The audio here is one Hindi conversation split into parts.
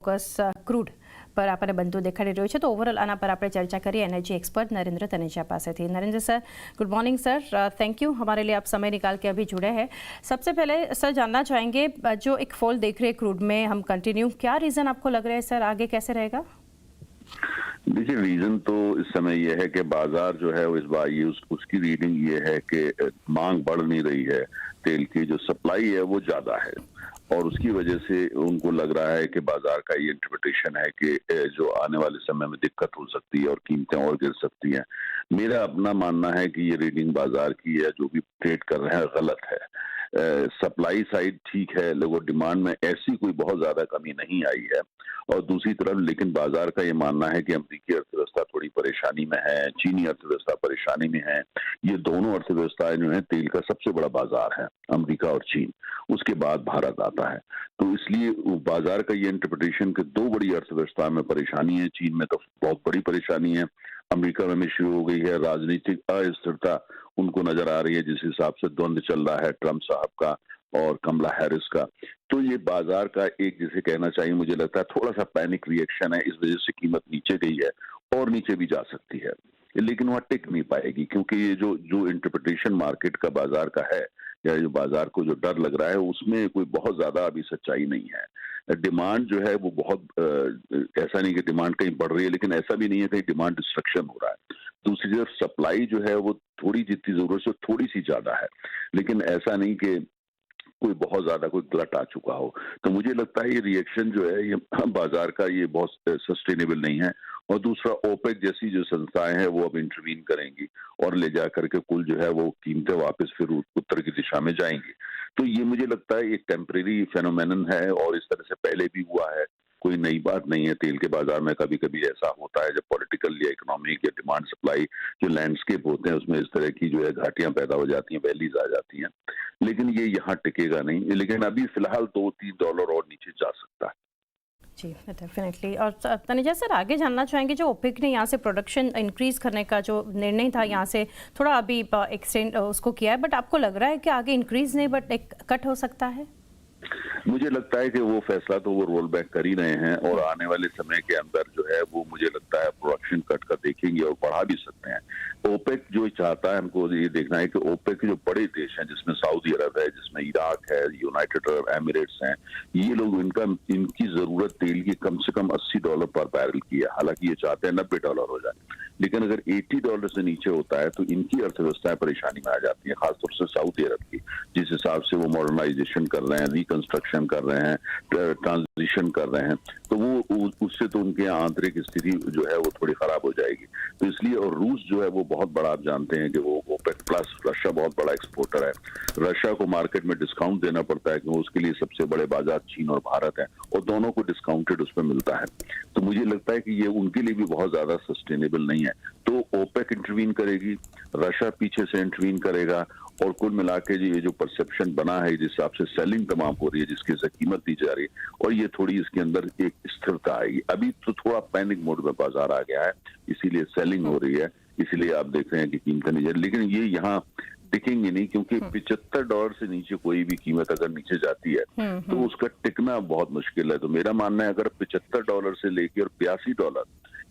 ક્રૂડ પર આપણને બનતું દેખાડી રહ્યું છે તો ઓવરઓલ આના પર આપણે ચર્चा કરીએ एनर्जी एक्सपर्ट नरेंद्र तनेजा पासेથી। Narendra sir, good morning sir, thank you हमारे लिए आप समय निकाल के अभी जुड़े हैं। सबसे पहले सर जानना चाहेंगे, जो एक फॉल देख रहे हैं क्रूड में हम कंटिन्यू, क्या रीज़न आपको लग रहा है सर, आगे कैसे रहेगा? देखिए, रीजन तो इस समय यह है कि बाजार जो है वो इस बार ये उसकी रीडिंग ये है कि मांग बढ़ नहीं रही है, तेल की जो सप्लाई है वो ज्यादा है और उसकी वजह से उनको लग रहा है कि बाजार का ये इंटरप्रिटेशन है कि जो आने वाले समय में दिक्कत हो सकती है और कीमतें और गिर सकती हैं। मेरा अपना मानना है कि ये रीडिंग बाजार की है जो भी ट्रेड कर रहे हैं गलत है। सप्लाई साइड ठीक है, लोगों डिमांड में ऐसी कोई बहुत ज्यादा कमी नहीं आई है और दूसरी तरफ लेकिन बाजार का ये मानना है कि अमेरिकी अर्थव्यवस्था थोड़ी परेशानी में है, चीनी अर्थव्यवस्था परेशानी में है। ये दोनों अर्थव्यवस्थाएं जो है तेल का सबसे बड़ा बाजार है, अमेरिका और चीन, उसके बाद भारत आता है। तो इसलिए बाजार का ये इंटरप्रिटेशन कि दो बड़ी अर्थव्यवस्था में परेशानी है, चीन में तो बहुत बड़ी परेशानी है, अमेरिका में शुरू हो गई है राजनीतिक अस्थिरता उनको नजर आ रही है, जिस हिसाब से द्वंद्व चल रहा है ट्रंप साहब का और कमला हैरिस का। तो ये बाजार का एक जिसे कहना चाहिए, मुझे लगता है थोड़ा सा पैनिक रिएक्शन है, इस वजह से कीमत नीचे गई है और नीचे भी जा सकती है, लेकिन वहां टिक नहीं पाएगी क्योंकि ये जो इंटरप्रिटेशन मार्केट का बाजार का है या जो बाजार को जो डर लग रहा है उसमें कोई बहुत ज्यादा अभी सच्चाई नहीं है। डिमांड जो है वो बहुत ऐसा नहीं कि डिमांड कहीं बढ़ रही है, लेकिन ऐसा भी नहीं है कहीं डिमांड डिस्ट्रक्शन हो रहा है। दूसरी तरफ सप्लाई जो है वो थोड़ी जितनी जरूरत से थोड़ी सी ज्यादा है, लेकिन ऐसा नहीं कि कोई बहुत ज्यादा कोई गलत आ चुका हो। तो मुझे लगता है ये रिएक्शन जो है ये बाजार का ये बहुत सस्टेनेबल नहीं है। और दूसरा, ओपेक जैसी जो संस्थाएं हैं वो अब इंटरवीन करेंगी और ले जा करके कुल जो है वो कीमतें वापस फिर उत्तर की दिशा में जाएंगी। तो ये मुझे लगता है एक टेम्परेरी फेनोमेनन है और इस तरह से पहले भी हुआ है, कोई नई बात नहीं है। तेल के बाजार में कभी कभी ऐसा होता है जब पॉलिटिकल या इकोनॉमिक या डिमांड सप्लाई जो लैंडस्केप होते हैं उसमें इस तरह की जो है घाटियां पैदा हो जाती हैं, वैलीज आ जाती हैं, लेकिन ये यहाँ टिकेगा नहीं। लेकिन अभी फिलहाल $2-3 और नीचे जा सकता है। जी डेफिनेटली। और तनेजा सर, आगे जानना चाहेंगे, जो ओपेक ने यहाँ से प्रोडक्शन इंक्रीज करने का जो निर्णय था यहाँ से थोड़ा अभी एक्सटेंड उसको किया है, बट आपको लग रहा है कि आगे इंक्रीज नहीं बट एक कट हो सकता है? मुझे लगता है कि वो फैसला तो वो रोल बैक कर ही रहे हैं और आने वाले समय के अंदर जो है वो मुझे लगता है प्रोडक्शन कट कर देखेंगे और बढ़ा भी सकते हैं। ओपेक जो चाहता है, हमको ये देखना है कि ओपेक के जो बड़े देश हैं जिसमें सऊदी अरब है, जिसमें इराक है, यूनाइटेड अरब एमिरेट्स हैं, ये लोग इनकी जरूरत तेल की कम से कम $80 पर बैरल की है। हालांकि ये चाहते हैं $90 हो जाए, लेकिन अगर $80 से नीचे होता है तो इनकी अर्थव्यवस्थाएं परेशानी में आ जाती है, खासतौर से सऊदी अरब की, जिस हिसाब से वो मॉडर्नाइजेशन कर रहे हैं, रिकंस्ट्रक्शन कर रहे हैं, ट्रांजिशन कर रहे हैं, तो वो उससे तो उनके आंतरिक स्थिति जो है वो थोड़ी खराब हो जाएगी। तो इसलिए, और रूस जो है वो बहुत बड़ा, आप जानते हैं कि वो ओपेक प्लस, रशिया बहुत बड़ा एक्सपोर्टर है, रशिया को मार्केट में डिस्काउंट देना पड़ता है क्योंकि उसके लिए सबसे बड़े बाजार चीन और भारत है और दोनों को डिस्काउंटेड उस पर मिलता है। तो मुझे लगता है कि ये उनके लिए भी बहुत ज्यादा सस्टेनेबल नहीं है। तो ओपेक इंटरवीन करेगी, रशिया पीछे से इंटरवीन करेगा और कुल मिला के ये जो परसेप्शन बना है जिस हिसाब से सेलिंग तमाम हो रही है, जिसकी से कीमत दी जा रही है और ये थोड़ी इसके अंदर एक स्थिरता आएगी। अभी तो थोड़ा पैनिक मोड में बाजार आ गया है, इसीलिए सेलिंग हो रही है, इसीलिए आप देख रहे हैं कि कीमतें नहीं जा रही, लेकिन ये यहाँ टिकेंगे नहीं क्योंकि $75 से नीचे कोई भी कीमत अगर नीचे जाती है तो उसका टिकना बहुत मुश्किल है। तो मेरा मानना है अगर $75 से लेके और $82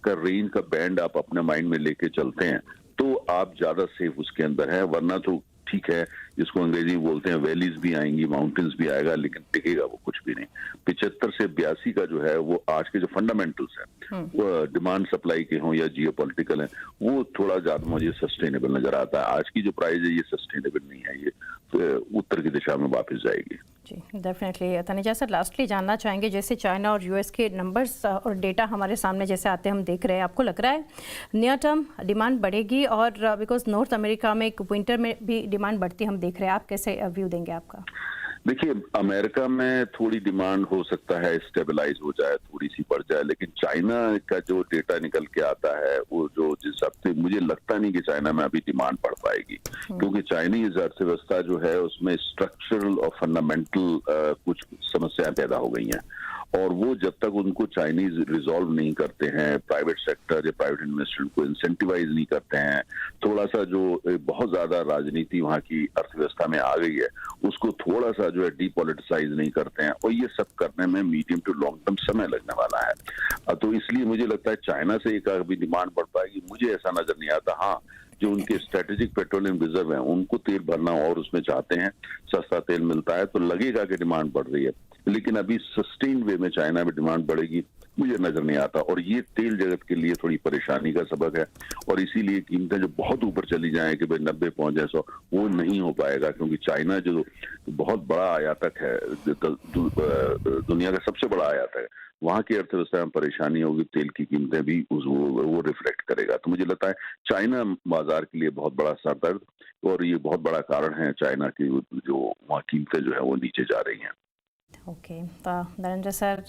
का रेंज का बैंड आप अपने माइंड में लेके चलते हैं तो आप ज्यादा सेफ उसके अंदर है। वरना तो ठीक है, जिसको अंग्रेजी में बोलते हैं वैलीज भी आएंगी, माउंटेन्स भी आएगा, लेकिन टिकेगा वो कुछ भी नहीं। 75 से 82 का जो है वो आज के जो फंडामेंटल्स हैं वो डिमांड सप्लाई के हों या जियोपॉलिटिकल हैं, वो थोड़ा ज्यादा मुझे सस्टेनेबल नजर आता है। आज की जो प्राइस है ये सस्टेनेबल नहीं है, ये उत्तर की दिशा में वापस जाएगी। जी डेफिनेटली। तनेजा सर, लास्टली जानना चाहेंगे, जैसे चाइना और यूएस के नंबर्स और डेटा हमारे सामने जैसे आते हैं हम देख रहे हैं, आपको लग रहा है नियर टर्म डिमांड बढ़ेगी? और बिकॉज नॉर्थ अमेरिका में एक विंटर में भी डिमांड बढ़ती हम देख रहे हैं, आप कैसे व्यू देंगे आपका? देखिए, अमेरिका में थोड़ी डिमांड हो सकता है स्टेबलाइज हो जाए, थोड़ी सी बढ़ जाए, लेकिन चाइना का जो डेटा निकल के आता है वो जो जिस हिसाब से मुझे लगता नहीं कि चाइना में अभी डिमांड बढ़ पाएगी क्योंकि चाइनीज अर्थव्यवस्था जो है उसमें स्ट्रक्चरल और फंडामेंटल कुछ समस्याएं पैदा हो गई हैं और वो जब तक उनको चाइनीज रिजॉल्व नहीं करते हैं, प्राइवेट सेक्टर या प्राइवेट इन्वेस्टर को इंसेंटिवाइज नहीं करते हैं, थोड़ा सा जो बहुत ज्यादा राजनीति वहाँ की अर्थव्यवस्था में आ गई है उसको थोड़ा सा जो है डीपॉलिटिसाइज नहीं करते हैं, और ये सब करने में मीडियम टू लॉन्ग टर्म समय लगने वाला है। तो इसलिए मुझे लगता है चाइना से एक अभी डिमांड बढ़ पाएगी, मुझे ऐसा नजर नहीं आता। हाँ, जो उनके स्ट्रेटेजिक पेट्रोलियम रिजर्व है उनको तेल भरना और उसमें चाहते हैं, सस्ता तेल मिलता है तो लगेगा कि डिमांड बढ़ रही है, लेकिन अभी सस्टेन वे में चाइना में डिमांड बढ़ेगी मुझे नजर नहीं आता, और ये तेल जगत के लिए थोड़ी परेशानी का सबक है। और इसीलिए कीमतें जो बहुत ऊपर चली जाएं कि भाई 90 पहुंच जाए 100, वो नहीं हो पाएगा, क्योंकि चाइना जो बहुत बड़ा आयातक है, दुनिया का सबसे बड़ा आयातक है, वहां की अर्थव्यवस्था में परेशानी होगी, तेल की कीमतें भी वो रिफ्लेक्ट करेगा। तो मुझे लगता है चाइना बाजार के लिए बहुत बड़ा सरदर्द, और ये बहुत बड़ा कारण है चाइना की जो वहाँ कीमतें जो है वो नीचे जा रही हैं। ओके, तो नरेंद्र सर